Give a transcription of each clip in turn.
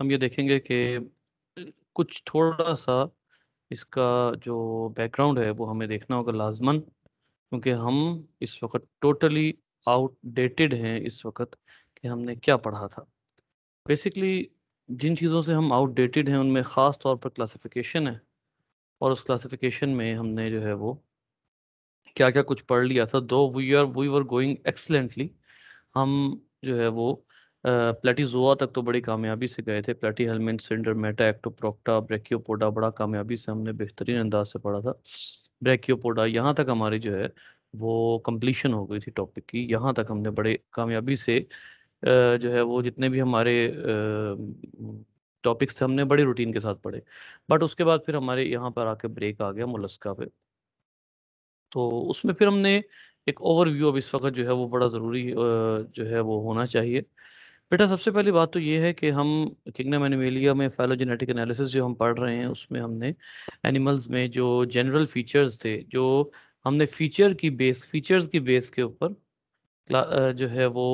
हम ये देखेंगे कि कुछ थोड़ा सा इसका जो बैकग्राउंड है वो हमें देखना होगा लाजमन, क्योंकि हम इस वक्त टोटली आउटडेटेड हैं इस वक्त कि हमने क्या पढ़ा था। बेसिकली जिन चीज़ों से हम आउटडेटेड हैं उनमें ख़ास तौर पर क्लासिफिकेशन है, और उस क्लासिफिकेशन में हमने जो है वो क्या क्या कुछ पढ़ लिया था। दो वी वर गोइंग एक्सलेंटली, हम जो है वो प्लेटिजोआ तक तो बड़ी कामयाबी से गए थे। प्लेटी हेलमिंथ, सिंडर, मेटा, एक्टोप्रोक्टा, ब्रेकियोपोडा बड़ा कामयाबी से हमने बेहतरीन अंदाज से पढ़ा था। ब्रेकियोपोडा यहाँ तक हमारी जो है वो कंप्लीशन हो गई थी टॉपिक की। यहाँ तक हमने बड़े कामयाबी से जो है वो जितने भी हमारे टॉपिक्स थे हमने बड़ी रूटीन के साथ पढ़े। बट उसके बाद फिर हमारे यहाँ पर आके ब्रेक आ गया मोलस्का पे। तो उसमें फिर हमने एक ओवरव्यू अब इस वक्त जो है वो बड़ा ज़रूरी जो है वो होना चाहिए। बेटा सबसे पहली बात तो ये है कि हम किंगडम एनिमेलिया में फाइलोजेनेटिक एनालिसिस जो हम पढ़ रहे हैं उसमें हमने एनिमल्स में जो जनरल फीचर्स थे, जो हमने फीचर्स की बेस के ऊपर जो है वो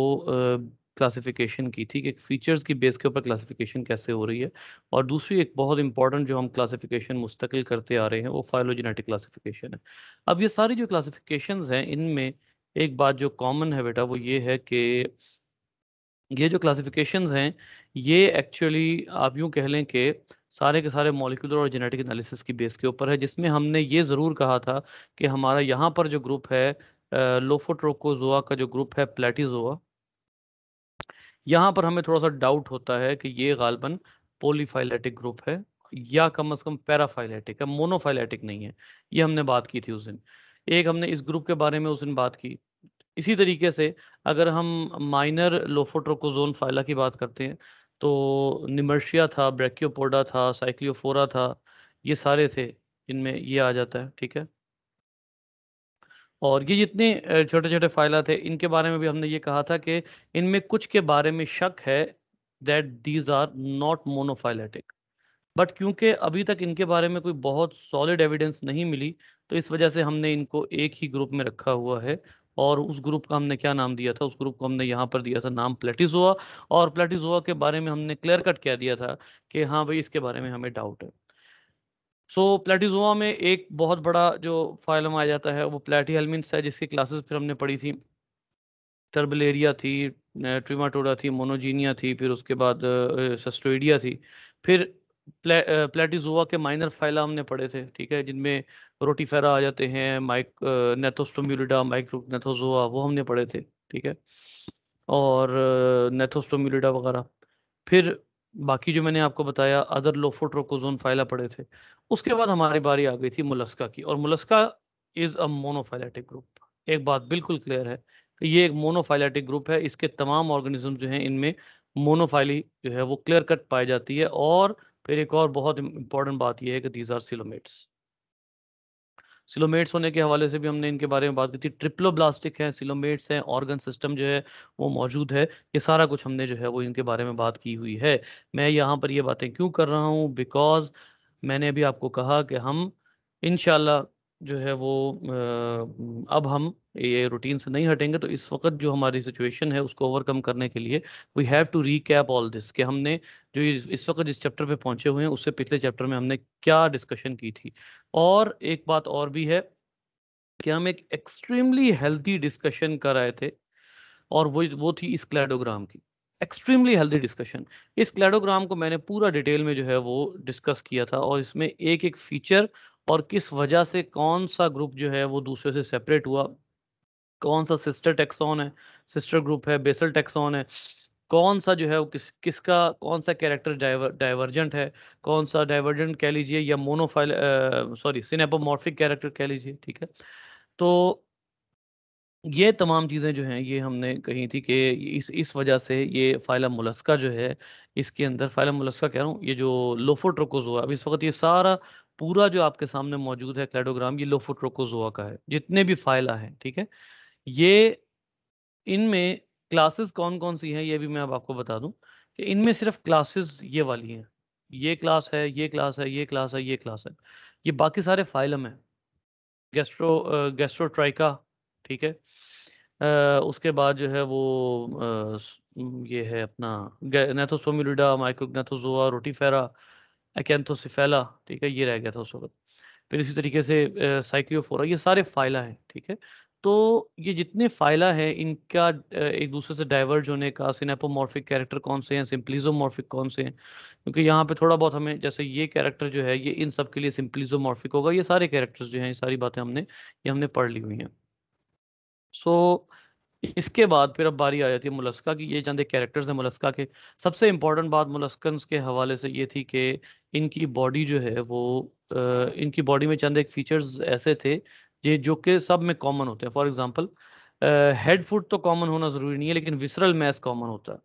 क्लासिफिकेशन की थी कि फीचर्स की बेस के ऊपर क्लासिफिकेशन कैसे हो रही है। और दूसरी एक बहुत इंपॉर्टेंट जो हम क्लासिफिकेशन मुस्तकिल करते आ रहे हैं वो फाइलोजेनेटिक क्लासिफिकेशन है। अब ये सारी जो क्लासिफिकेशंस हैं इनमें एक बात जो कॉमन है बेटा वो ये है कि ये जो क्लासिफिकेशंस हैं ये एक्चुअली आप यूं कह लें कि सारे के सारे मॉलिक्यूलर और जेनेटिक एनालिसिस की बेस के ऊपर है, जिसमें हमने ये ज़रूर कहा था कि हमारा यहाँ पर जो ग्रुप है लोफोट्रोकोजोआ का जो ग्रुप है प्लेटिजोआ, यहाँ पर हमें थोड़ा सा डाउट होता है कि ये गालबन पॉलीफाइलेटिक ग्रुप है या कम से कम पैराफाइलेटिक है, मोनोफाइलेटिक नहीं है। ये हमने बात की थी उस दिन। एक हमने इस ग्रुप के बारे में उस दिन बात की। इसी तरीके से अगर हम माइनर लोफोट्रोकोजोन फाइला की बात करते हैं तो निमर्शिया था, ब्रैकियोपोडा था, साइक्लियोफोरा था, ये सारे थे, इनमें ये आ जाता है। ठीक है। और ये जितने छोटे छोटे फाइला थे इनके बारे में भी हमने ये कहा था कि इनमें कुछ के बारे में शक है that these are not monophyletic. But क्योंकि अभी तक इनके बारे में कोई बहुत सॉलिड एविडेंस नहीं मिली तो इस वजह से हमने इनको एक ही ग्रुप में रखा हुआ है। और उस ग्रुप का हमने क्या नाम दिया था? उस ग्रुप को हमने यहाँ पर दिया था नाम प्लेटिजोआ। और प्लेटिजोआ के बारे में हमने क्लियर कट कह दिया था कि हाँ भाई इसके बारे में हमें डाउट है। सो प्लेटिजोआ में एक बहुत बड़ा जो फाइलम आ जाता है वो प्लेटीहेल्मिन्थ्स है, जिसकी क्लासेस फिर हमने पढ़ी थी। टर्बलेरिया थी, ट्रिमाटोडा थी, मोनोजीनिया थी, फिर उसके बाद सस्टोइडिया थी। फिर प्लेटिजोआ के माइनर फाइला हमने पढ़े थे, ठीक है, जिनमें रोटीफेरा आ जाते हैं, नेथोस्टोम्यूलिडा, माइक्रोनेथोजोआ, वो हमने पढ़े थे। ठीक है। और नेथोस्टोम्यूलिडा वगैरह। फिर बाकी जो मैंने आपको बताया अदर लोफोट्रोकोजोन फाइला पढ़े थे। उसके बाद हमारी बारी आ गई थी मुलस्का की, और Mollusca is a monophyletic group. एक बात बिल्कुल क्लियर है कि ये एक मोनोफाइलेटिक ग्रुप है। इसके तमाम ऑर्गेनिज्म जो हैं इनमें मोनोफाइली जो है वो क्लियर कट पाई जाती है। और फिर एक और बहुत इंपॉर्टेंट बात यह है कि दीज आर सिलोमेट्स। सिलोमेट्स होने के हवाले से भी हमने इनके बारे में बात की थी। ट्रिप्लोब्लास्टिक हैं, सिलोमेट्स हैं, ऑर्गन सिस्टम जो है वो मौजूद है। ये सारा कुछ हमने जो है वो इनके बारे में बात की हुई है। मैं यहाँ पर ये बातें क्यों कर रहा हूँ? बिकॉज मैंने अभी आपको कहा कि हम इंशाल्लाह जो है वो अब हम ये रूटीन से नहीं हटेंगे। तो इस वक्त जो हमारी सिचुएशन है उसको ओवरकम करने के लिए we have to recap all this, कि हमने जो इस वक्त जिस चैप्टर पे पहुंचे हुए हैं उससे पिछले चैप्टर में हमने क्या डिस्कशन की थी। और एक बात और भी है कि हम एक एक्सट्रीमली हेल्दी डिस्कशन कर रहे थे, और वो थी इस क्लैडोग्राम की। Extremely healthy discussion. इस क्लैडोग्राम को मैंने पूरा डिटेल में जो है वो डिस्कस किया था, और इसमें एक एक फीचर और किस वजह से कौन सा ग्रुप जो है वो दूसरे से सेपरेट हुआ, कौन सा सिस्टर टेक्सॉन है, सिस्टर ग्रुप है, बेसल टेक्सॉन है, कौन सा जो है वो किसका कौन सा कैरेक्टर डाइवर्जेंट है, कौन सा डाइवर्जेंट कह लीजिए या मोनोफाइल सॉरी सिनेपोमॉर्फिक कैरेक्टर कह लीजिए। ठीक है। तो ये तमाम चीज़ें जो हैं ये हमने कही थी कि इस वजह से ये फाइलम मोलस्का जो है, इसके अंदर फाइलम मोलस्का कह रहा हूँ, ये जो लोफोट्रोकोजोआ अब इस वक्त ये सारा पूरा जो आपके सामने मौजूद है क्लैडोग्राम, ये लोफोट्रोकोजोआ का है, जितने भी फाइला हैं। ठीक है। ये इनमें क्लासेस कौन कौन सी हैं ये भी मैं अब आपको बता दूं कि इनमें सिर्फ क्लासेस ये वाली हैं। ये क्लास है, ये क्लास है, ये क्लास है, ये क्लास है। ये बाकी सारे फाइलम है। गैस्ट्रोट्राइका। ठीक है। उसके बाद जो है वो ये है अपना नेथोसोमिलिडा, माइक्रोग्नेथोजोआ, रोटीफेरा, एकैंथोसिफेला, ठीक है, ये रह गया था उस वक्त। फिर इसी तरीके से साइक्लियोफोरा, ये सारे फाइला हैं, ठीक है। तो ये जितने फाइला हैं इनका एक दूसरे से डाइवर्ज होने का सिनेपोमॉर्फिक कैरेक्टर कौन से हैं, सिंप्लिजोमॉर्फिक कौन से हैं, क्योंकि यहाँ पे थोड़ा बहुत हमें, जैसे ये कैरेक्टर जो है ये इन सब के लिए सिंप्लिजोमॉर्फिक होगा, ये सारे कैरेक्टर्स जो हैं, ये सारी बातें हमने पढ़ ली हुई हैं। सो इसके बाद फिर अब बारी आ जाती है मोलस्का की। ये चंद एक कैरेक्टर्स हैं मोलस्का के। सबसे इंपॉर्टेंट बात मोलस्कन्स के हवाले से ये थी कि इनकी बॉडी जो है वो इनकी बॉडी में चंद एक फीचर्स ऐसे थे ये जो कि सब में कॉमन होते हैं। फॉर एग्जांपल, हेड फुट तो कॉमन होना ज़रूरी नहीं है, लेकिन विसरल मैस कॉमन होता है।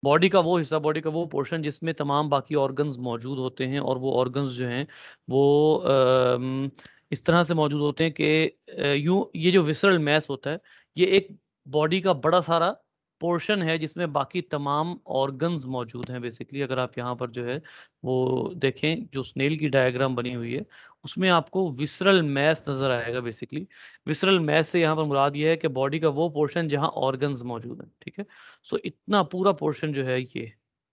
बॉडी का वो हिस्सा, बॉडी का वो पोर्शन जिसमें तमाम बाकी ऑर्गन्स मौजूद होते हैं, और वो ऑर्गन्स जो हैं वो इस तरह से मौजूद होते हैं कि यूं, ये जो विसरल मैस होता है ये एक बॉडी का बड़ा सारा पोर्शन है जिसमें बाकी तमाम ऑर्गन्स मौजूद हैं। बेसिकली अगर आप यहाँ पर जो है वो देखें, जो स्नेल की डायग्राम बनी हुई है उसमें आपको विसरल मैस नजर आएगा। बेसिकली विसरल मैस से यहाँ पर मुराद ये है कि बॉडी का वो पोर्शन जहाँ ऑर्गन्स मौजूद हैं, ठीक है। सो इतना पूरा पोर्शन जो है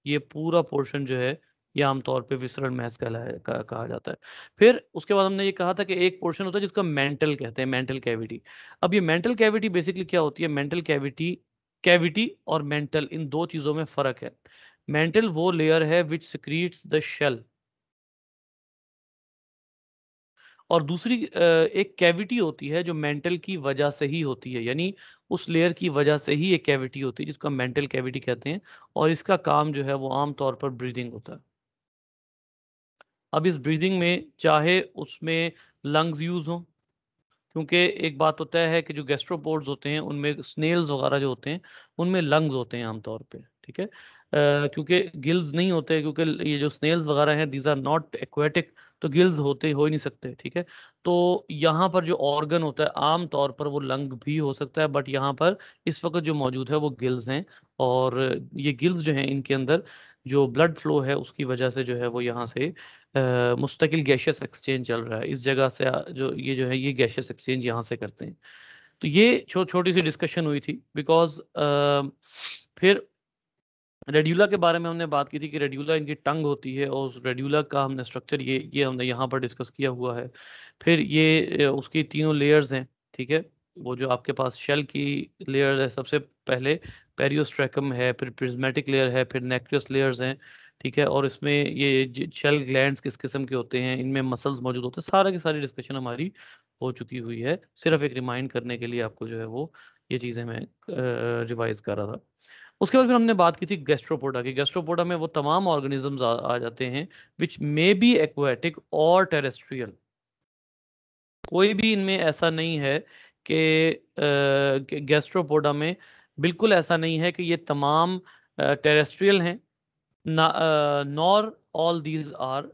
ये पूरा पोर्शन जो है ये आमतौर पे विसरल मैस कहा जाता है। फिर उसके बाद हमने ये कहा था कि एक पोर्शन होता है जिसको मेंटल कहते हैं, मेंटल कैविटी। अब ये मेंटल कैविटी बेसिकली क्या होती है? मेंटल कैविटी, कैविटी और मेंटल, इन दो चीजों में फर्क है। मेंटल वो लेयर है विच सिक्रीट्स द शेल, और दूसरी एक कैविटी होती है जो मेंटल की वजह से ही होती है, यानी उस लेयर की वजह से ही एक कैविटी होती है जिसको हम मेंटल कैविटी कहते हैं, और इसका काम जो है वो आम तौर पर ब्रीदिंग होता है। अब इस ब्रीदिंग में चाहे उसमें लंग्स यूज हों, क्योंकि एक बात होता है कि जो गैस्ट्रोपोड्स होते हैं उनमें स्नेल्स वगैरह जो होते हैं उनमें लंग्स होते हैं आमतौर पे, ठीक है। क्योंकि गिल्स नहीं होते, क्योंकि ये जो स्नेल्स वगैरह हैं दीज आर नॉट एक्वेटिक, तो गिल्स होते हो ही नहीं सकते, ठीक है। तो यहाँ पर जो ऑर्गन होता है आम तौर पर वो लंग भी हो सकता है, बट यहाँ पर इस वक्त जो मौजूद है वो गिल्स हैं। और ये गिल्स जो हैं इनके अंदर जो ब्लड फ्लो है उसकी वजह से जो है वो यहाँ से मुस्तकिल गैशियस एक्सचेंज चल रहा है इस जगह से। जो है ये गैशियस एक्सचेंज यहाँ से करते हैं। तो ये छोटी सी डिस्कशन हुई थी बिकॉज फिर रेड्यूला के बारे में हमने बात की थी कि रेड्यूला इनकी टंग होती है, और उस रेड्यूला का हमने स्ट्रक्चर ये हमने यहाँ पर डिस्कस किया हुआ है। फिर ये उसकी तीनों लेयर्स हैं, ठीक है। वो जो आपके पास शेल की लेयर है सबसे पहले, पेरियोस्ट्रैकम है, फिर प्रिज्मेटिक लेयर है, फिर नेक्रियस लेयर्स हैं, ठीक है। और इसमें ये शेल ग्लैंड्स किस किस्म के होते हैं, इनमें मसल्स मौजूद होते हैं, सारा की सारी डिस्कशन हमारी हो चुकी हुई है। सिर्फ एक रिमाइंड करने के लिए आपको जो है वो ये चीज़ें मैं रिवाइज कर रहा था। उसके बाद फिर हमने बात की थी गैस्ट्रोपोडा की। गैस्ट्रोपोडा में वो तमाम ऑर्गेनिजम्स आ जाते हैं विच मे बी एक्वेटिक और टेरेस्ट्रियल। कोई भी इनमें ऐसा नहीं है कि गैस्ट्रोपोडा में बिल्कुल ऐसा नहीं है कि ये तमाम टेरेस्ट्रियल हैं, nor all these are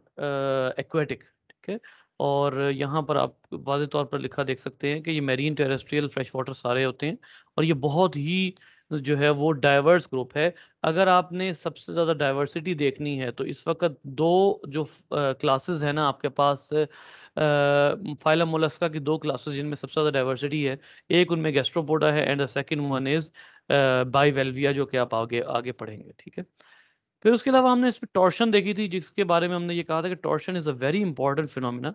aquatic, ठीक है। और यहाँ पर आप वाज़ेह तौर पर लिखा देख सकते हैं कि ये मैरीन, टेरेस्ट्रियल, फ्रेश वाटर सारे होते हैं, और ये बहुत ही जो है वो डाइवर्स ग्रुप है। अगर आपने सबसे ज़्यादा डाइवर्सिटी देखनी है तो इस वक्त दो जो क्लासेस है ना आपके पास, फाइलम मोलस्का की दो क्लासेस जिनमें सबसे ज़्यादा डाइवर्सिटी है, एक उनमें गैस्ट्रोपोडा है and the second one is bivalvia, जो कि आप आगे आगे पढ़ेंगे, ठीक है। फिर उसके अलावा हमने इसमें टॉर्शन देखी थी, जिसके बारे में हमने ये कहा था कि torsion is a very important phenomena,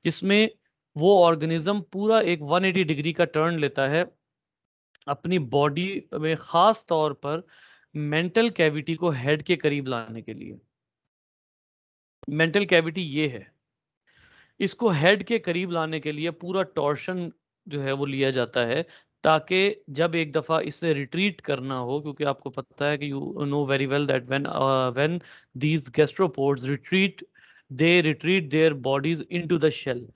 जिसमें वो ऑर्गेनिज्म पूरा एक 180 डिग्री का टर्न लेता है अपनी बॉडी में, खास तौर पर मेंटल कैविटी को हेड के करीब लाने के लिए। मेंटल कैविटी ये है, इसको हेड के करीब लाने के लिए पूरा टॉर्शन जो है वो लिया जाता है, ताकि जब एक दफ़ा इसे रिट्रीट करना हो, क्योंकि आपको पता है कि you know very well that when these gastropods retreat, they retreat their bodies into the shell.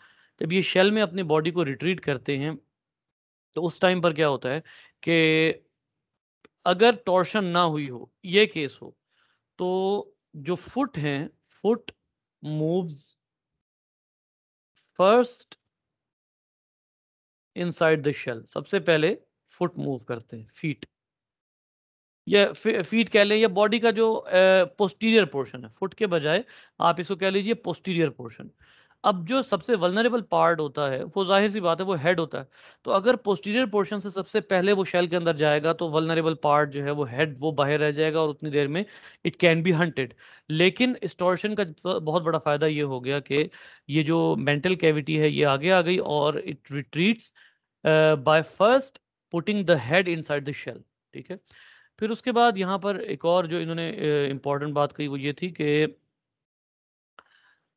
जब ये शेल में अपनी बॉडी को रिट्रीट करते हैं तो उस टाइम पर क्या होता है कि अगर टॉर्शन ना हुई हो, ये केस हो, तो जो फुट हैं, foot moves first inside the shell. सबसे पहले फुट मूव करते हैं, फीट, या फीट कह लें, या बॉडी का जो पोस्टीरियर पोर्शन है, फुट के बजाय आप इसको कह लीजिए पोस्टीरियर पोर्शन। अब जो सबसे वल्नरेबल पार्ट होता है वो जाहिर सी बात है वो हेड होता है। तो अगर पोस्टीरियर पोर्शन से सबसे पहले वो शेल के अंदर जाएगा तो वल्नरेबल पार्ट जो है वो हेड वो बाहर रह जाएगा और उतनी देर में इट कैन बी हंटेड। लेकिन स्टॉर्शन का बहुत बड़ा फायदा ये हो गया कि ये जो मेंटल कैविटी है ये आगे आ गई और it retreats by first putting the head inside the shell. ठीक है। फिर उसके बाद यहाँ पर एक और जो इन्होंने इंपॉर्टेंट बात कही वो ये थी कि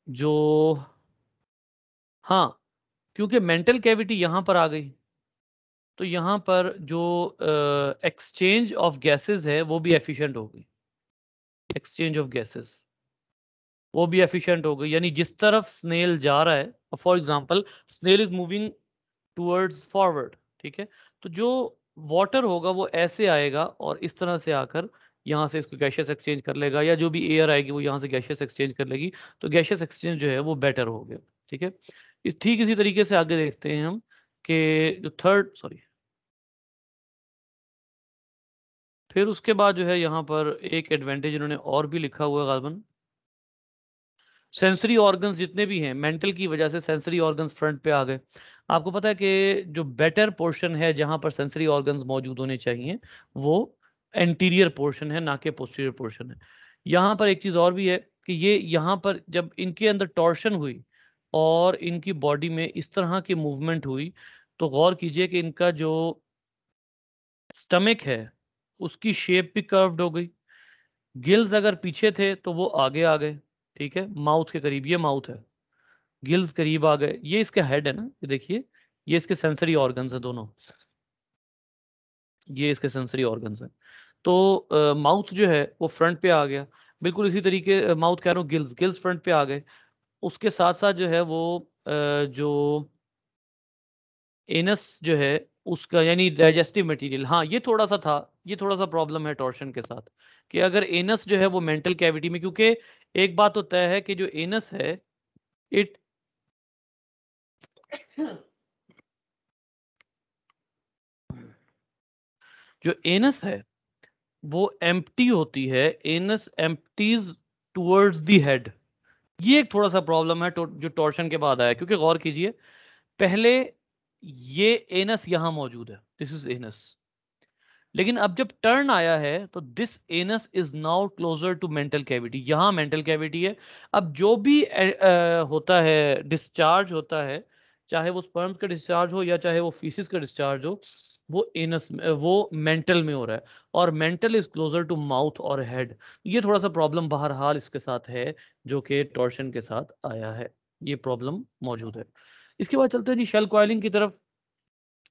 जो, हाँ, क्योंकि मेंटल कैविटी यहां पर आ गई तो यहां पर जो एक्सचेंज ऑफ गैसेस है वो भी एफिशिएंट हो गई। एक्सचेंज ऑफ गैसेस वो भी एफिशिएंट हो गई, यानी जिस तरफ स्नेल जा रहा है, for example snail is moving towards forward, ठीक है, तो जो वाटर होगा वो ऐसे आएगा और इस तरह से आकर यहाँ से इसको गैशियस एक्सचेंज कर लेगा, या जो भी एयर आएगी वो यहाँ से गैशियस एक्सचेंज कर लेगी। तो गैशियस एक्सचेंज जो है वो बेटर हो गया। ठीक है। ठीक इसी तरीके से आगे देखते हैं हम कि जो थर्ड, सॉरी, फिर उसके बाद जो है यहाँ पर एक एडवांटेज इन्होंने और भी लिखा हुआ है गालबन, सेंसरी ऑर्गन्स जितने भी हैं मेंटल की वजह से सेंसरी ऑर्गन्स फ्रंट पे आ गए। आपको पता है कि जो बेटर पोर्शन है जहां पर सेंसरी ऑर्गन्स मौजूद होने चाहिए वो एंटीरियर पोर्शन है, ना कि पोस्टीरियर पोर्शन है। यहाँ पर एक चीज़ और भी है कि ये यहाँ पर जब इनके अंदर टॉर्शन हुई और इनकी बॉडी में इस तरह की मूवमेंट हुई तो गौर कीजिए कि इनका जो स्टमक है उसकी शेप भी कर्व्ड हो गई। गिल्स अगर पीछे थे तो वो आगे आ गए। ठीक है, माउथ के करीब, ये माउथ है, गिल्स करीब आ गए, ये इसके हेड है ना, ये देखिए, ये इसके सेंसरी ऑर्गन्स है दोनों, ये इसके सेंसरी ऑर्गन्स हैं। तो माउथ जो है वो फ्रंट पे आ गया, बिल्कुल इसी तरीके, माउथ कह रहा हूँ, गिल्स गिल्स फ्रंट पे आ गए। उसके साथ साथ जो है वो जो एनस जो है उसका, यानी डाइजेस्टिव मटेरियल, हाँ ये थोड़ा सा था, ये थोड़ा सा प्रॉब्लम है टॉर्शन के साथ कि अगर एनस जो है वो मेंटल कैविटी में, क्योंकि एक बात होता है कि जो एनस है इट जो एनस है वो एम्प्टी होती है, anus empties towards the head. ये एक थोड़ा सा प्रॉब्लम है जो टॉर्शन के बाद आया, क्योंकि गौर कीजिए पहले ये एनस यहां मौजूद है, दिस इज एनस, लेकिन अब जब टर्न आया है तो this anus is now closer to mantle cavity, यहां मेंटल कैविटी है। अब जो भी होता है, डिस्चार्ज होता है, चाहे वो स्पर्म्स का डिस्चार्ज हो या चाहे वो फीसिस का डिस्चार्ज हो, वो एनस में, वो मेंटल में हो रहा है, और mantle is closer to mouth और हेड। ये थोड़ा सा प्रॉब्लम बहरहाल इसके साथ है जो कि टॉर्शन के साथ आया है, ये प्रॉब्लम मौजूद है। इसके बाद चलते हैं जी शेल कॉइलिंग की तरफ।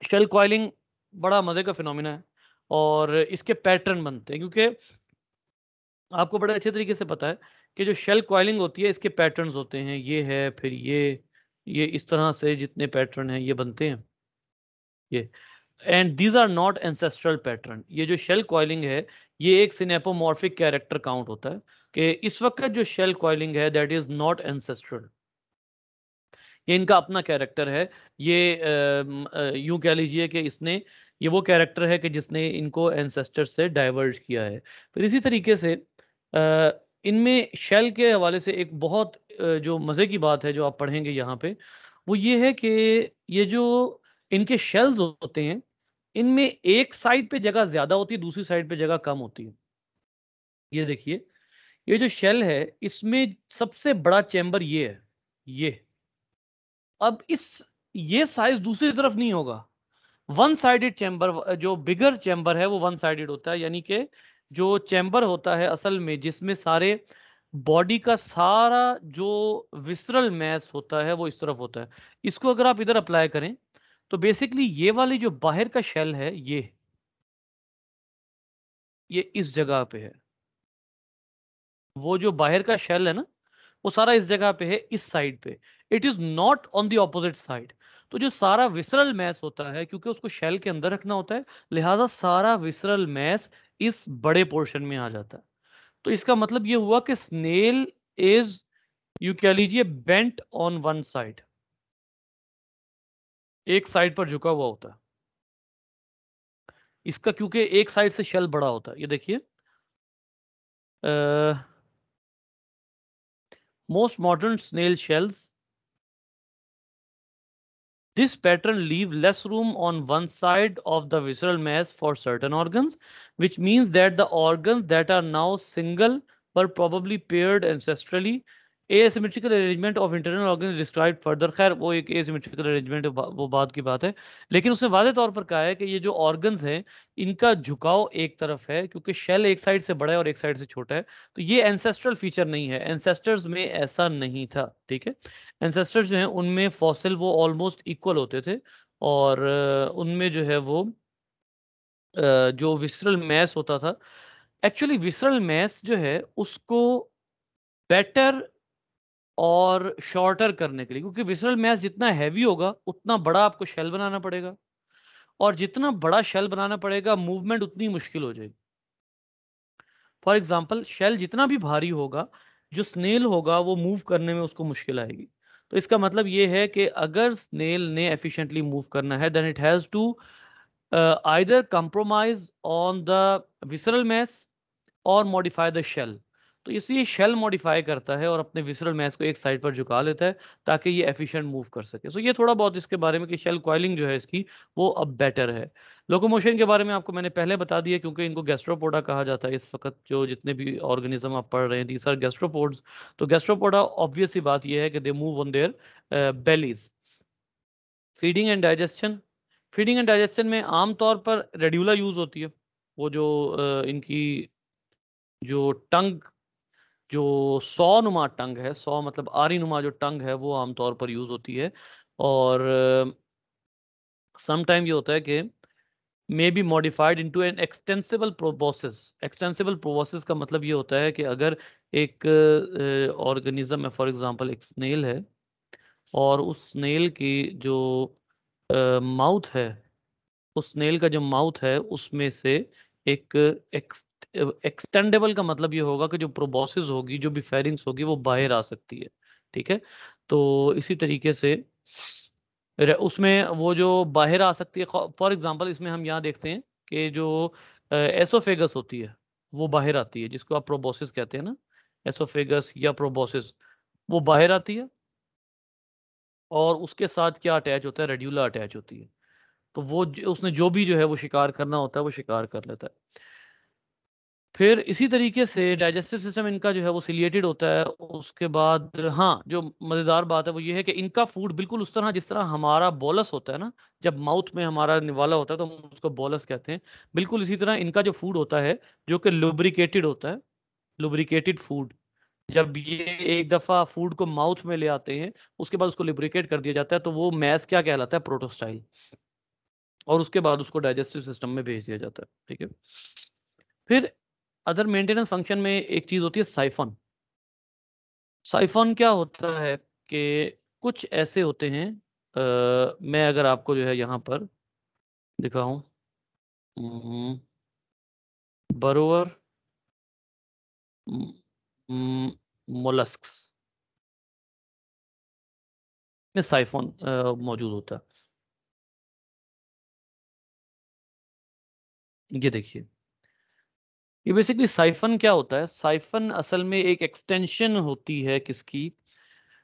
शेल कॉइलिंग बड़ा मजे का फिनोमिना है और इसके पैटर्न बनते हैं, क्योंकि आपको बड़े अच्छे तरीके से पता है कि जो शेल कॉइलिंग होती है इसके पैटर्न्स होते हैं, ये है, फिर ये इस तरह से जितने पैटर्न हैं ये बनते हैं, ये, and these are not ancestral pattern. ये जो शेल कॉइलिंग है ये एक सिनेपोमॉर्फिक कैरेक्टर काउंट होता है कि इस वक्त जो शेल कॉइलिंग है दैट इज नॉट एंसेस्ट्रल, ये इनका अपना कैरेक्टर है। ये यूं कह लीजिए कि इसने, ये वो कैरेक्टर है कि जिसने इनको एंसेस्टर से डाइवर्ज किया है। फिर इसी तरीके से इनमें शेल के हवाले से एक बहुत जो मज़े की बात है जो आप पढ़ेंगे यहाँ पे, वो ये है कि ये जो इनके शेल्स होते हैं इनमें एक साइड पे जगह ज़्यादा होती है, दूसरी साइड पे जगह कम होती है। ये देखिए, ये जो शेल है इसमें सबसे बड़ा चेंबर ये है, ये, अब इस, ये साइज दूसरी तरफ नहीं होगा। वन साइडेड चैम्बर, जो बिगर चैम्बर है वो वन साइडेड होता है, यानी कि जो चैम्बर होता है असल में जिसमें सारे बॉडी का सारा जो विसरल मैस होता है वो इस तरफ होता है। इसको अगर आप इधर अप्लाई करें तो बेसिकली ये वाली जो बाहर का शेल है ये इस जगह पे है, वो जो बाहर का शेल है ना वो सारा इस जगह पे है, इस साइड पे, it is not on the opposite side. तो जो सारा विसरल मैस होता है, क्योंकि उसको शेल के अंदर रखना होता है, लिहाजा सारा विसरल मैस इस बड़े पोर्शन में आ जाता है। तो इसका मतलब ये हुआ कि स्नेल इज, यू कह लीजिए, बेंट ऑन वन साइड, एक साइड पर झुका हुआ होता है इसका, क्योंकि एक साइड से शेल बड़ा होता है। ये देखिए, most modern snail shells This pattern leave less room on one side of the visceral mass for certain organs, which means that the organs that are now single were probably paired ancestrally. Asymmetrical arrangement of internal organs described further. खैर वो एक asymmetrical arrangement वो बात की बात है, लेकिन उसने वाज़े तौर पर कहा है कि ये जो organs हैं इनका झुकाव एक तरफ है, क्योंकि शेल एक साइड से बड़ा है और एक साइड से छोटा है। तो ये एंसेस्ट्रल फीचर नहीं है, एंसेस्टर्स में ऐसा नहीं था। ठीक है, एंसेस्टर्स जो हैं उनमें फॉसिल वो ऑलमोस्ट इक्वल होते थे, और उनमें जो है वो जो विसरल मैस होता था, एक्चुअली विसरल मैस जो है उसको बेटर और शॉर्टर करने के लिए, क्योंकि विसरल मैस जितना हैवी होगा उतना बड़ा आपको शेल बनाना पड़ेगा, और जितना बड़ा शेल बनाना पड़ेगा मूवमेंट उतनी मुश्किल हो जाएगी। फॉर एग्जाम्पल शेल जितना भी भारी होगा, जो स्नेल होगा वो मूव करने में उसको मुश्किल आएगी। तो इसका मतलब ये है कि अगर स्नेल ने एफिशिएंटली मूव करना है, then it has to either compromise on the visceral mass और मॉडिफाई द शेल। तो इसलिए शेल मॉडिफाई करता है और अपने विसरल मैस को एक साइड पर झुका लेता है ताकि ये एफिशिएंट मूव कर सके। सो ये थोड़ा बहुत इसके बारे में कि शेल कॉइलिंग जो है इसकी वो अब बेटर है। लोकोमोशन के बारे में आपको मैंने पहले बता दिया, क्योंकि इनको गैस्ट्रोपोडा कहा जाता है। इस वक्त जो जितने भी ऑर्गेनिज्म आप पढ़ रहे हैं दीस आर गैस्ट्रोपोड्स। तो गैस्ट्रोपोडा ऑब्वियस सी बात ये है कि they move on their bellies. Feeding and digestion, feeding and digestion में आमतौर पर रेड्यूला यूज होती है। वो जो इनकी जो टंग, जो सौ नुमा टंग है, सौ मतलब आरी नुमा जो टंग है वो आमतौर पर यूज होती है। और सम टाइम ये होता है कि may be modified into an extensible proboscis. Extensible proboscis का मतलब ये होता है कि अगर एक ऑर्गेनिज्म है, फॉर एग्जांपल एक स्नेल है, और उस स्नेल की जो माउथ है, उस स्नेल का जो माउथ है उसमें से एक एक्सटेंडेबल का मतलब ये होगा कि जो प्रोबोसिस होगी, जो भी फेरिंग्स होगी वो बाहर आ सकती है। ठीक है, तो इसी तरीके से उसमें वो जो बाहर आ सकती है, फॉर एग्जांपल इसमें हम यहाँ देखते हैं कि जो एसोफेगस होती है वो बाहर आती है, जिसको आप प्रोबोसिस कहते हैं ना, एसोफेगस या प्रोबोसिस, वो बाहर आती है, और उसके साथ क्या अटैच होता है, रेड्यूला अटैच होती है। तो वो उसने जो भी जो है वो शिकार करना होता है वो शिकार कर लेता है। फिर इसी तरीके से डाइजेस्टिव सिस्टम इनका जो है वो सिलिएटेड होता है। उसके बाद हाँ, जो मज़ेदार बात है वो ये है कि इनका फूड बिल्कुल उस तरह जिस तरह हमारा बोलस होता है ना, जब माउथ में हमारा निवाला होता है तो हम उसको बोलस कहते हैं, बिल्कुल इसी तरह इनका जो फूड होता है जो कि लुब्रिकेटेड होता है, लुब्रिकेटेड फूड। जब ये एक दफ़ा फूड को माउथ में ले आते हैं, उसके बाद उसको लुब्रिकेट कर दिया जाता है, तो वो मैस क्या कहलाता है, प्रोटोस्टाइल, और उसके बाद उसको डाइजेस्टिव सिस्टम में भेज दिया जाता है। ठीक है, फिर अदर मेंटेनेंस फंक्शन में एक चीज होती है साइफन। साइफन क्या होता है कि कुछ ऐसे होते हैं, मैं अगर आपको जो है यहाँ पर दिखाऊं, बरोवर मोलस्क्स में साइफन मौजूद होता है। ये देखिए, ये बेसिकली साइफन क्या होता है, साइफन असल में एक एक्सटेंशन होती है किसकी,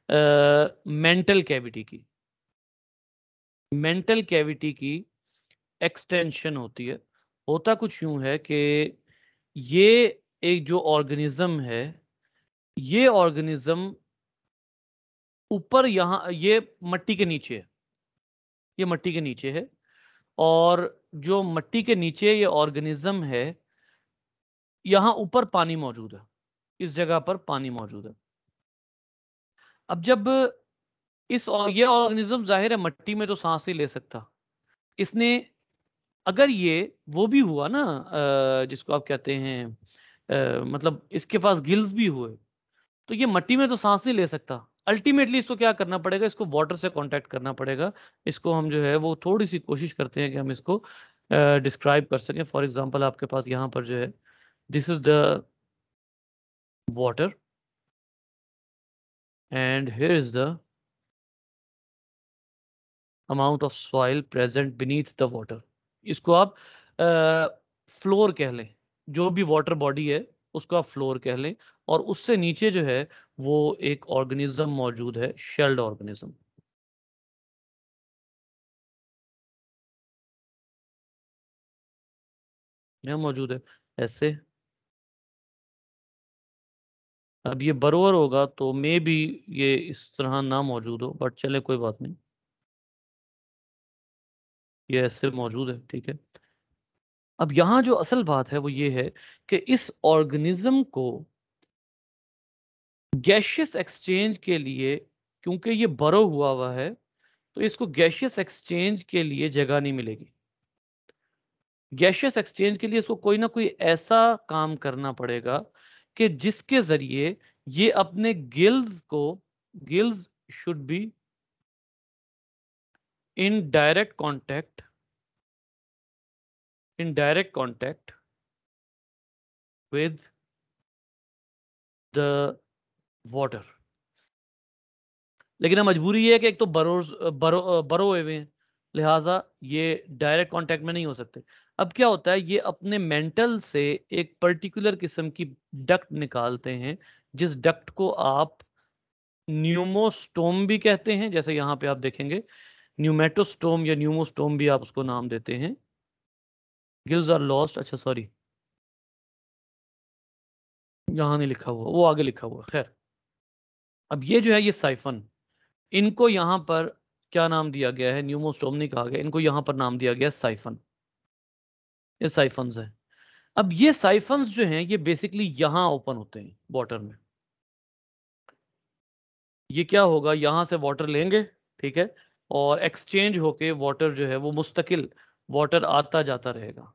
मेंटल कैविटी की। मेंटल कैविटी की एक्सटेंशन होती है। होता कुछ यूं है कि ये एक जो ऑर्गेनिज्म है, ये ऑर्गेनिज्म ऊपर यहाँ ये मट्टी के नीचे है, ये मट्टी के नीचे है, और जो मट्टी के नीचे ये ऑर्गेनिज्म है, यहाँ ऊपर पानी मौजूद है, इस जगह पर पानी मौजूद है। अब जब ये ऑर्गेनिज्म जाहिर है मट्टी में तो सांस नहीं ले सकता, इसने अगर ये वो भी हुआ ना, जिसको आप कहते हैं मतलब इसके पास गिल्स भी हुए, तो ये मट्टी में तो सांस नहीं ले सकता। अल्टीमेटली इसको क्या करना पड़ेगा, इसको वाटर से कांटेक्ट करना पड़ेगा। इसको हम जो है वो थोड़ी सी कोशिश करते हैं कि हम इसको डिस्क्राइब कर सकें। फॉर एग्जांपल आपके पास यहाँ पर जो है, this is the water and here is the amount of soil present beneath the water. इसको आप फ्लोर कह लें, जो भी वाटर बॉडी है उसको आप फ्लोर कह लें, और उससे नीचे जो है वो एक ऑर्गेनिज्म मौजूद है, शेल्ड ऑर्गेनिज्म। यहाँ मौजूद है ऐसे। अब ये बरोवर होगा तो मे बी ये इस तरह ना मौजूद हो, बट चले कोई बात नहीं, ये ऐसे मौजूद है, ठीक है। अब यहाँ जो असल बात है वो ये है कि इस ऑर्गेनिज्म को गैशियस एक्सचेंज के लिए, क्योंकि ये बरो हुआ है, तो इसको गैशियस एक्सचेंज के लिए जगह नहीं मिलेगी। गैशियस एक्सचेंज के लिए इसको कोई ना कोई ऐसा काम करना पड़ेगा कि जिसके जरिए ये अपने गिल्स को, gills should be in direct contact, in direct contact with the water. लेकिन अब मजबूरी ये है कि एक तो बरो हुए हैं, लिहाजा ये डायरेक्ट कांटेक्ट में नहीं हो सकते। अब क्या होता है, ये अपने मेंटल से एक पर्टिकुलर किस्म की डक्ट निकालते हैं, जिस डक्ट को आप न्यूमोस्टोम भी कहते हैं, जैसे यहाँ पे आप देखेंगे न्यूमेटोस्टोम या न्यूमोस्टोम भी आप उसको नाम देते हैं। गिल्स आर लॉस्ट, अच्छा सॉरी, यहाँ नहीं लिखा हुआ, वो आगे लिखा हुआ, खैर। अब ये जो है ये साइफन, इनको यहाँ पर क्या नाम दिया गया है, न्यूमोस्टोम नहीं कहा गया, इनको यहाँ पर नाम दिया गया साइफन। ये साइफन्स है। अब ये साइफन्स जो हैं ये बेसिकली यहाँ ओपन होते हैं वाटर में। ये क्या होगा, यहाँ से वाटर लेंगे, ठीक है, और एक्सचेंज होके वाटर जो है वो मुस्तकिल वाटर आता जाता रहेगा,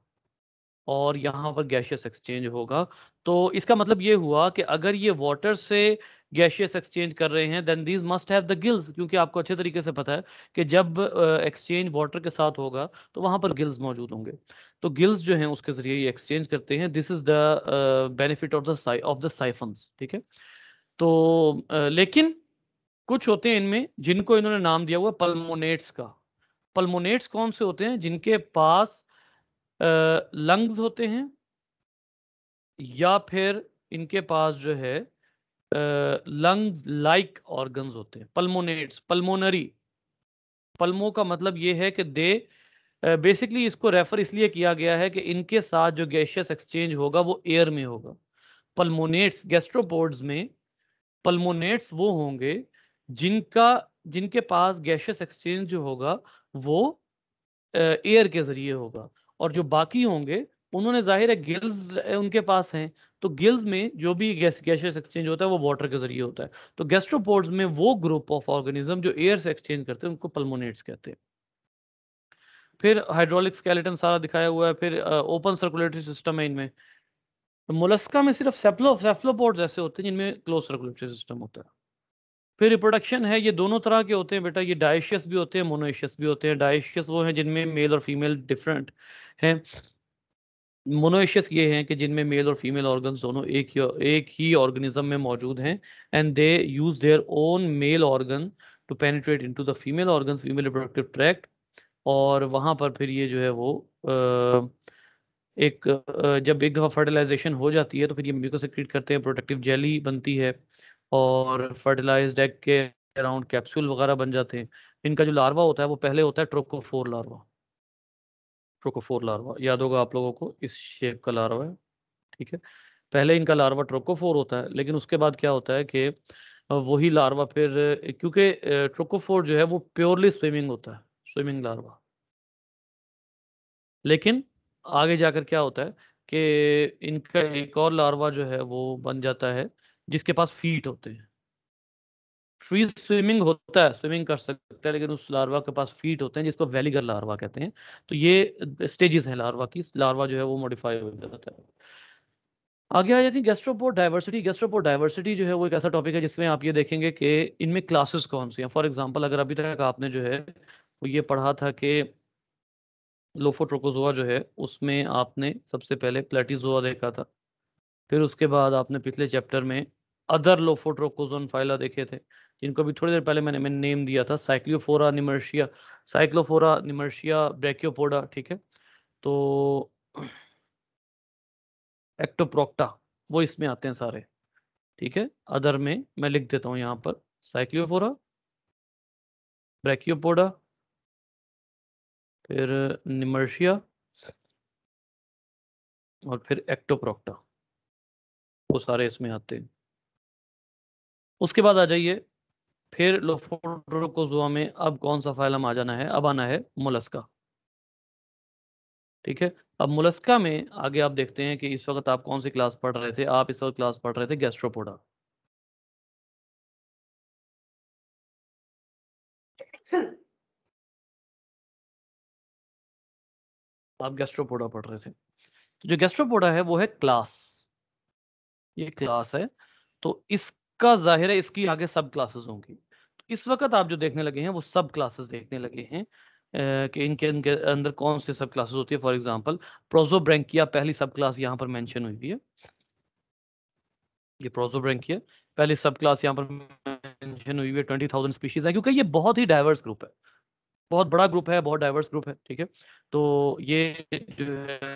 और यहाँ पर गैशियस एक्सचेंज होगा। तो इसका मतलब ये हुआ कि अगर ये वाटर से गैशियस एक्सचेंज कर रहे हैं then these must have the gills, क्योंकि आपको अच्छे तरीके से पता है कि जब एक्सचेंज वाटर के साथ होगा तो वहां पर गिल्स मौजूद होंगे। तो गिल्स जो हैं उसके जरिए ये एक्सचेंज करते हैं। This is the benefit of the siphons, ठीक है। तो लेकिन कुछ होते हैं इनमें जिनको इन्होंने नाम दिया हुआ पल्मोनेट्स का। पल्मोनेट्स कौन से होते हैं, जिनके पास लंग्स होते हैं, या फिर इनके पास जो है लंग्स लाइक ऑर्गन्स होते हैं। पल्मोनेट्स, पल्मोनरी, पल्मो का मतलब ये है कि दे, बेसिकली इसको रेफर इसलिए किया गया है कि इनके साथ जो गैशियस एक्सचेंज होगा वो एयर में होगा। पल्मोनेट्स, गैस्ट्रोपोड्स में पल्मोनेट्स वो होंगे जिनका, जिनके पास गैशियस एक्सचेंज जो होगा वो एयर के जरिए होगा, और जो बाकी होंगे उन्होंने, जाहिर है गिल्स उनके पास हैं, तो गिल्स में जो भी गैशियस एक्सचेंज होता है वो वाटर के जरिए होता है। तो गैस्ट्रोपोड्स में वो ग्रुप ऑफ ऑर्गेनिज्म जो एयर से एक्सचेंज करते हैं उनको पल्मोनेट्स कहते हैं। फिर हाइड्रोलिक स्केलेटन सारा दिखाया हुआ है, फिर ओपन सर्कुलेटरी सिस्टम है इनमें। तो मोलस्का में सिर्फ सेफ्लोपोड्स ऐसे होते हैं जिनमें क्लोज सर्कुलेटरी सिस्टम होता है। फिर रिप्रोडक्शन है, ये दोनों तरह के होते हैं बेटा, ये डायशियस भी होते हैं, मोनोइशियस भी होते हैं। डायशियस वो हैं जिनमें मेल और फीमेल डिफरेंट हैं। मोनोइशियस ये हैं कि जिनमें मेल और फीमेल ऑर्गन्स दोनों एक ही ऑर्गेनिज्म में मौजूद हैं, and they use their own male organ to penetrate into the female organs, female reproductive tract. और वहां पर फिर ये जो है वो जब एक दफ़ा फर्टिलाइजेशन हो जाती है तो फिर ये म्यूकोसेक्रीट करते हैं, प्रोटेक्टिव जेली बनती है, और फर्टिलाइज्ड एग के अराउंड कैप्सूल वगैरह बन जाते हैं। इनका जो लार्वा होता है वो पहले होता है ट्रोकोफोर लार्वा। ट्रोकोफोर लार्वा याद होगा आप लोगों को, इस शेप का लार्वा है, ठीक है। पहले इनका लार्वा ट्रोकोफोर होता है, लेकिन उसके बाद क्या होता है कि वही लार्वा फिर, क्योंकि ट्रोकोफोर जो है वो प्योरली स्विमिंग होता है, स्विमिंग लार्वा। लेकिन आगे जाकर क्या होता है कि इनका एक और लार्वा जो है वो बन जाता है जिसके पास फीट होते हैं। फ्री स्विमिंग होता है, स्विमिंग कर सकता है, लेकिन उस लार्वा के पास फीट होते हैं जिसको वेलिगर लार्वा कहते हैं। तो ये स्टेजेस हैं लार्वा की, लार्वा जो है वो मॉडिफाई हो जाता है। आगे आ जाती है गैस्ट्रोपोड डाइवर्सिटी। गैस्ट्रोपोड डाइवर्सिटी जो है वो एक ऐसा टॉपिक है जिसमें आप ये देखेंगे कि इनमें क्लासेस कौन सी हैं। फॉर एग्जांपल अगर अभी तक आपने जो है वो ये पढ़ा था कि लोफोट्रोकोजोआ जो है उसमें आपने सबसे पहले प्लेटिजोआ देखा था, फिर उसके बाद आपने पिछले चैप्टर में अदर लोफोट्रोकोजोन फाइला देखे थे, जिनको भी थोड़ी देर पहले मैंने नेम दिया था, साइक्लोफोरा निमर्शिया, साइक्लोफोरा निमर्शिया, ब्रैकियोपोडा, ठीक है। तो एक्टोप्रोक्टा वो इसमें आते हैं सारे, ठीक है। अदर में मैं लिख देता हूँ यहाँ पर, साइक्लोफोरा, ब्रैकियोपोडा, फिर निमर्शिया, और फिर एक्टोप्रोक्टा, वो सारे इसमें आते हैं। उसके बाद आ जाइए फिर लोफोट्रोकोजोआ में, अब कौन सा फाइलम आ जाना है, अब आना है मोलस्का। ठीक है, अब मोलस्का में आगे आप देखते हैं कि इस वक्त आप कौन सी क्लास पढ़ रहे थे, आप इस वक्त क्लास पढ़ रहे थे गैस्ट्रोपोडा। आप गैस्ट्रोपोडा पढ़ रहे थे, तो जो गैस्ट्रोपोडा है वो है क्लास, ये क्लास है। तो इसका जाहिर है इसकी आगे सब क्लासेस होंगी। तो इस वक्त आप जो देखने लगे हैं वो सब क्लासेस देखने लगे हैं, कि इनके इनके अंदर कौन से सब क्लासेस होती है। फॉर एग्जांपल प्रोजोब्रैंकिया पहली सब क्लास यहाँ पर मेंशन हुई है, ये प्रोजोब्रैंकिया पहली सब क्लास यहाँ पर मेंशन हुई है। 20,000 स्पीशीज है, क्योंकि ये बहुत ही डाइवर्स ग्रुप है, बहुत बड़ा ग्रुप है, बहुत डाइवर्स ग्रुप है। ठीक है, तो ये जो है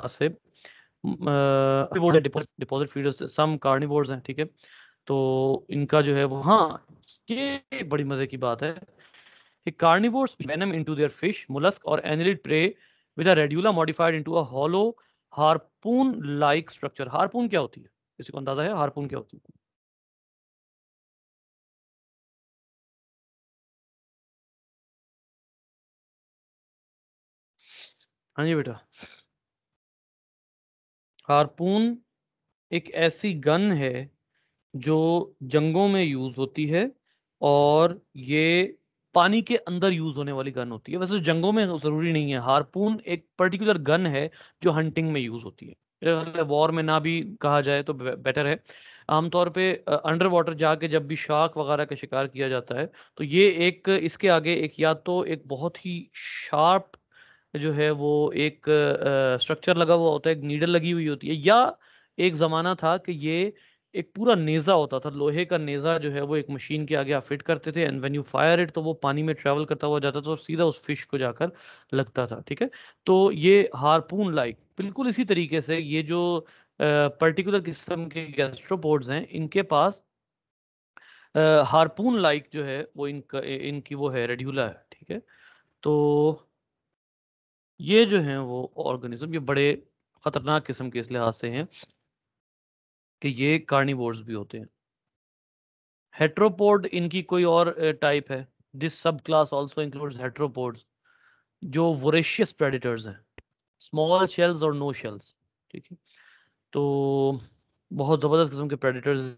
से डिपॉजिट फीडर्स, सम कार्निवोर्स हैं। ठीक है, तो इनका जो है वो, हाँ ये एक बड़ी मजे की बात है कि carnivores venom into their fish, mollusk or annelid prey with a radula modified into a hollow harpoon like structure। Harpoon क्या होती है, किसी को अंदाजा है हार्पून क्या होती है? हाँ जी बेटा, हार्पून एक ऐसी गन है जो जंगों में यूज होती है, और ये पानी के अंदर यूज होने वाली गन होती है। वैसे जंगों में जरूरी नहीं है, हार्पून एक पर्टिकुलर गन है जो हंटिंग में यूज होती है। वॉर में ना भी कहा जाए तो बेटर है। आमतौर पे अंडर वाटर जाके जब भी शार्क वगैरह का शिकार किया जाता है, तो ये एक इसके आगे एक, या तो एक बहुत ही शार्प जो है वो एक स्ट्रक्चर लगा हुआ होता है, एक नीडल लगी हुई होती है, या एक जमाना था कि ये एक पूरा नेजा होता था, लोहे का नेजा जो है वो एक मशीन के आगे आप फिट करते थे, and when you fire it तो वो पानी में ट्रेवल करता हुआ जाता था और सीधा उस फिश को जाकर लगता था। ठीक है, तो ये हार्पून लाइक बिल्कुल इसी तरीके से ये जो पर्टिकुलर किस्म के गैस्ट्रोपोड्स हैं, इनके पास हार्पून लाइक जो है वो इनकी वो है रेड्यूला है। ठीक है, तो ये जो हैं वो ऑर्गेनिज्म, ये बड़े खतरनाक किस्म के इस लिहाज से हैं कि ये कार्निवोर्स भी होते हैं। हेट्रोपोड इनकी कोई और टाइप है। दिस सब क्लास आल्सो इंक्लूड्स हेट्रोपोड्स, जो वोरेशियस प्रेडेटर्स हैं, स्मॉल शेल्स और नो शेल्स। ठीक है, तो बहुत जबरदस्त किस्म के प्रेडेटर्स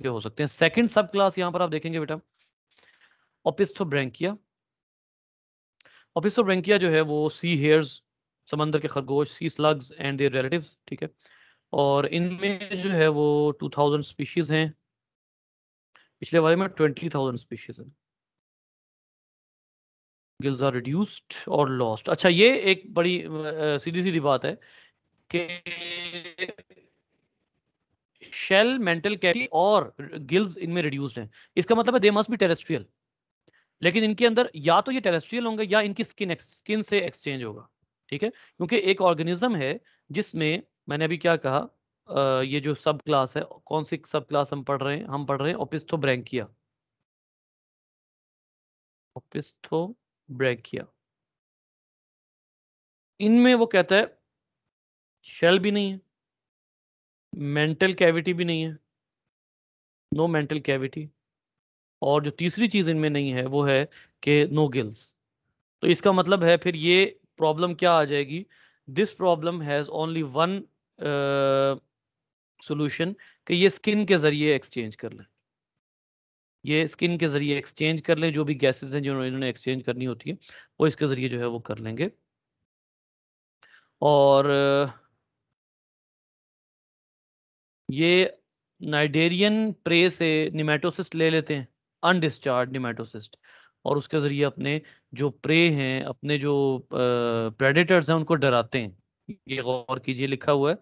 के हो सकते हैं। सेकंड सब क्लास यहां पर आप देखेंगे बेटा, ओपिस्थोब्रैंकिया। ओपिस्थोब्रैंकिया जो है वो सी हेयर्स, समंदर के खरगोश, सी स्लग्स एंड देयर रिलेटिव्स। ठीक है, और इनमें जो है वो 2,000 स्पीशीज हैं, पिछले वाले में 20,000 स्पीशीज हैं। गिल्स आर रिड्यूस्ड और लॉस्ट। अच्छा, ये एक बड़ी सीधी सीधी बात है कि शेल, मेंटल कैविटी और गिल्स इनमें रिड्यूस्ड हैं, इसका मतलब है दे मस्ट बी टेरेस्ट्रियल। लेकिन इनके अंदर या तो ये टेरेस्ट्रियल होंगे या इनकी स्किन से एक्सचेंज होगा। ठीक है, क्योंकि एक ऑर्गेनिज्म है जिसमें, मैंने अभी क्या कहा, ये जो सब क्लास है, कौन सी सब क्लास हम पढ़ रहे हैं, हम पढ़ रहे हैं ओपिस्थोब्रैंकिया, ओपिस्थोब्रैंकिया। इनमें वो कहता है शेल भी नहीं है, मेंटल कैविटी भी नहीं है, नो मेंटल कैविटी, और जो तीसरी चीज इनमें नहीं है वो है कि नो गिल्स। तो इसका मतलब है फिर ये प्रॉब्लम क्या आ जाएगी, this problem has only one solution, कि ये स्किन के जरिए एक्सचेंज कर ले, ये स्किन के जरिए एक्सचेंज कर ले, जो भी गैसेस हैं जो इन्होंने एक्सचेंज करनी होती है वो इसके जरिए जो है वो कर लेंगे। और ये नाइडेरियन प्रे से निमेटोसिस्ट ले लेते हैं, अनडिस्चार्ज निमेटोसिस्ट, और उसके जरिए अपने जो प्रे हैं, अपने जो प्रेडेटर्स हैं उनको डराते हैं। ये गौर कीजिए, लिखा हुआ है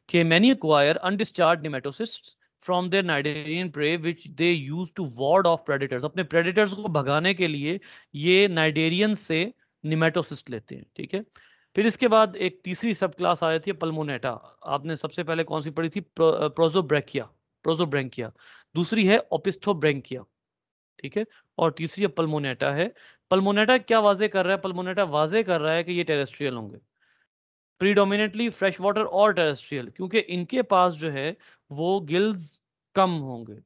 कि many acquire undischarged nematocysts from their Cnidarian prey which they use to ward off predators। अपने predators को भगाने के लिए ये नाइडेरियन से निमेटोसिस्ट लेते हैं। ठीक है, फिर इसके बाद एक तीसरी सब क्लास आ जाती है पल्मोनेटा। आपने सबसे पहले कौन सी पढ़ी थी, प्रोजोब्रैकिया, प्रोजोब्रैंकिया। दूसरी है ओपिस्थोब्रैंकिया। ठीक है, और तीसरी अब पल्मोनेटा है। पल्मोनेटा क्या वाजे कर रहा है, पल्मोनेटा वाजे कर रहा है कि ये टेरेस्ट्रियल होंगे। प्रीडोमिनेटली फ्रेश वाटर और टेरेस्ट्रियल, क्योंकि इनके पास जो है वो गिल्स कम होंगे।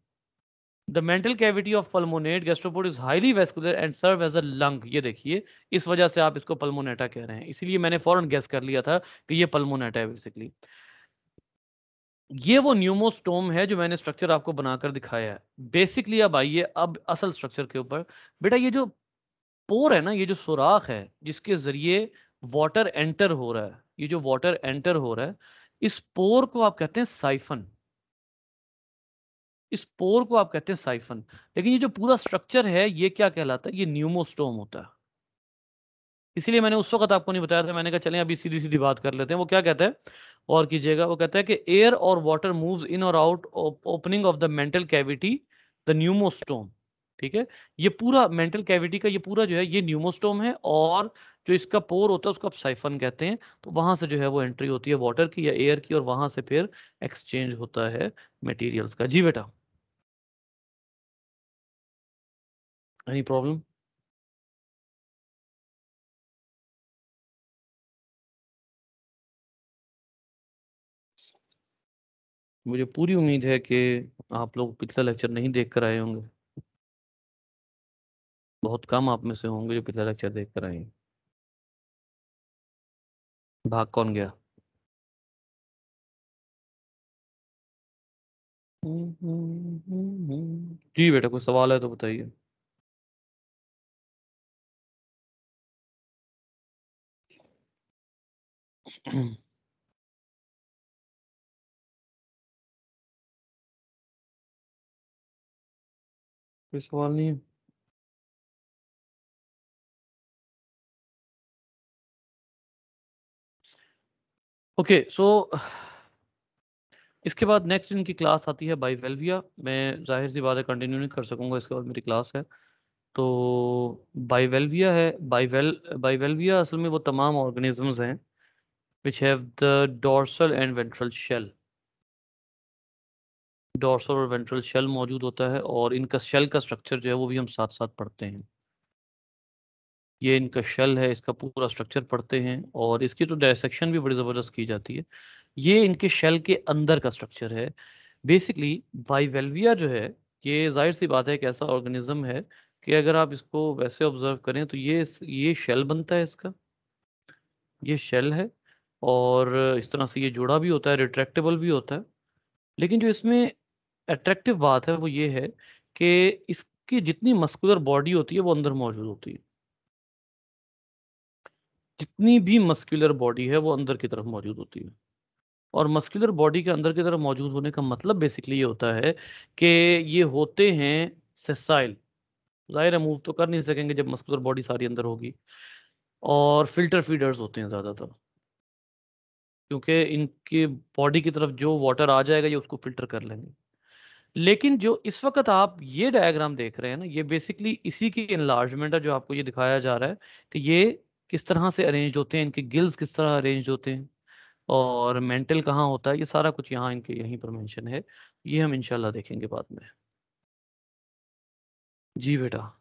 The mantle cavity of pulmonate gastropod is highly vascular and serve as a lung. ये देखिए, इस वजह से आप इसको पल्मोनेटा कह रहे हैं, इसीलिए मैंने फौरन गेस कर लिया था कि ये पल्मोनेटा है बेसिकली। ये वो न्यूमोस्टोम है जो मैंने स्ट्रक्चर आपको बनाकर दिखाया है बेसिकली। अब आइए अब असल स्ट्रक्चर के ऊपर। बेटा ये जो पोर है ना, ये जो सुराख है जिसके जरिए वाटर एंटर हो रहा है, ये जो वाटर एंटर हो रहा है, इस पोर को आप कहते हैं साइफन। इस पोर को आप कहते हैं साइफन। लेकिन ये जो पूरा स्ट्रक्चर है ये क्या कहलाता है? ये न्यूमोस्टोम होता है। इसीलिए मैंने उस वक्त आपको नहीं बताया था, मैंने कहा चलें अभी सीधी सीधी बात कर लेते हैं। वो क्या कहता है और कीजिएगा, वो कहता है कि एयर और वाटर मूव्स इन और out opening of the mantle cavity, the pneumostome. ठीक है, ये पूरा मेंटल कैविटी का ये पूरा जो है ये न्यूमोस्टोम है, और जो इसका पोर होता है उसको आप साइफन कहते हैं। तो वहां से जो है वो एंट्री होती है वाटर की या एयर की, और वहां से फिर एक्सचेंज होता है मटेरियल्स का। जी बेटा, एनी प्रॉब्लम? मुझे पूरी उम्मीद है कि आप लोग पिछला लेक्चर नहीं देख कर आए होंगे। बहुत कम आप में से होंगे जो पिछला लेक्चर देख कर आए हैं। भाग कौन गया? जी बेटा, कोई सवाल है तो बताइए। कोई सवाल नहीं है? ओके सो इसके बाद नेक्स्ट इनकी क्लास आती है बाइवेल्विया। मैं जाहिर सी बात है कंटिन्यू नहीं कर सकूंगा, इसके बाद मेरी क्लास है। तो बाइवेल्विया है, बाइवेल्विया असल में वो तमाम ऑर्गेनिजम्स हैं which have the dorsal and ventral shell. Dorsal और वेंट्रल शेल मौजूद होता है, और इनका शेल का स्ट्रक्चर जो है वो भी हम साथ साथ पढ़ते हैं। ये इनका शेल है, इसका पूरा स्ट्रक्चर पढ़ते हैं, और इसकी तो डायसेक्शन भी बड़ी ज़बरदस्त की जाती है। ये इनके शेल के अंदर का स्ट्रक्चर है बेसिकली। बाइवेल्विया जो है, ये जाहिर सी बात है एक ऐसा ऑर्गेनिज्म है कि अगर आप इसको वैसे ऑब्जर्व करें तो ये शेल बनता है इसका, ये शेल है, और इस तरह से ये जुड़ा भी होता है, रिट्रैक्टेबल भी होता है। लेकिन जो इसमें अट्रैक्टिव बात है वो ये है कि इसकी जितनी मस्कुलर बॉडी होती है वो अंदर मौजूद होती है। जितनी भी मस्कुलर बॉडी है वो अंदर की तरफ मौजूद होती है। और मस्कुलर बॉडी के अंदर की तरफ मौजूद होने का मतलब बेसिकली ये होता है कि ये होते हैं सेसाइल। जाहिर है मूव तो कर नहीं सकेंगे जब मस्कुलर बॉडी सारी अंदर होगी। और फिल्टर फीडर्स होते हैं ज़्यादातर, क्योंकि इनके बॉडी की तरफ जो वाटर आ जाएगा ये उसको फिल्टर कर लेंगे। लेकिन जो इस वक्त आप ये डायग्राम देख रहे हैं ना, ये बेसिकली इसी की इनलार्जमेंट है जो आपको ये दिखाया जा रहा है कि ये किस तरह से अरेंज होते हैं, इनके गिल्स किस तरह अरेंज होते हैं, और मेंटल कहाँ होता है, ये सारा कुछ यहाँ इनके यहीं पर मेंशन है। ये हम इंशाल्लाह देखेंगे बाद में। जी बेटा।